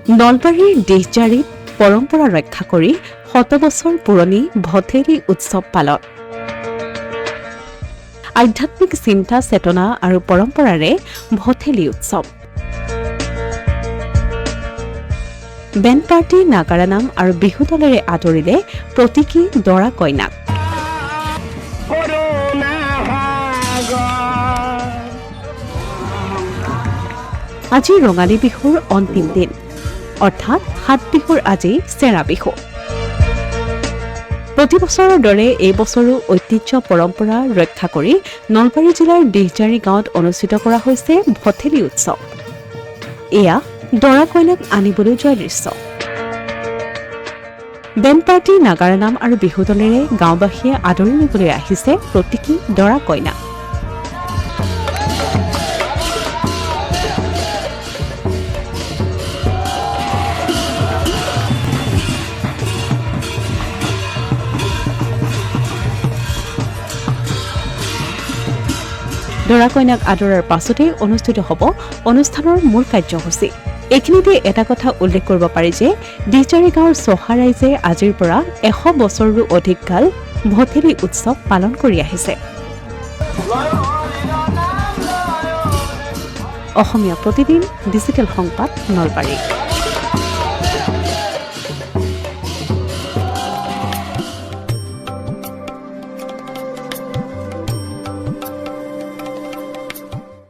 নলবাৰীৰ দেশজাৰীত পৰম্পৰা ৰক্ষা কৰি 100 বছৰ পুৰণি ভঠেলি উৎসৱ পালন। আধ্যাত্মিক চিন্তা চেতনা আৰু পৰম্পৰাৰে ভঠেলি উৎসৱ। বেণ্ড পাৰ্টি, নাগাৰা নাম আৰু বিহু দলেৰে আদৰিলে প্ৰতীকী দৰা কইনাক। আজি ৰঙালী বিহুৰ অন্তিম দিন, অৰ্থাৎ 7 বিহুৰ আজি চেৰা বিহু। প্ৰতি বছৰৰ দৰে এই বছৰো ঐতিহ্য পৰম্পৰা ৰক্ষা কৰি নলবাৰী জিলাৰ দেশজাৰী গাঁৱত অনুষ্ঠিত কৰা হৈছে ভঠেলি উৎসৱ। এয়া দৰা কইনাক আনিবলৈ যোৱা দৃশ্য। বেণ্ড পাৰ্টি, নাগাৰা নাম আৰু বিহু দলেৰে গাঁওবাসীয়ে আদৰি নিবলৈ আহিছে প্ৰতীকী দৰা কইনাক। দৰা কইনাক আদৰাৰ পাছতেই অনুষ্ঠিত হ'ব অনুষ্ঠানৰ মূল কাৰ্যসূচী। এইখিনিতে এটা কথা উল্লেখ কৰিব পাৰি যে দেশজাৰী গাঁৱৰ চহা ৰাইজে আজিৰ পৰা 100 বছৰৰো অধিক কাল ভঠেলি উৎসৱ পালন কৰি আহিছে। অসমীয়া প্ৰতিদিন ডিজিটেল সংবাদ, নলবাৰী।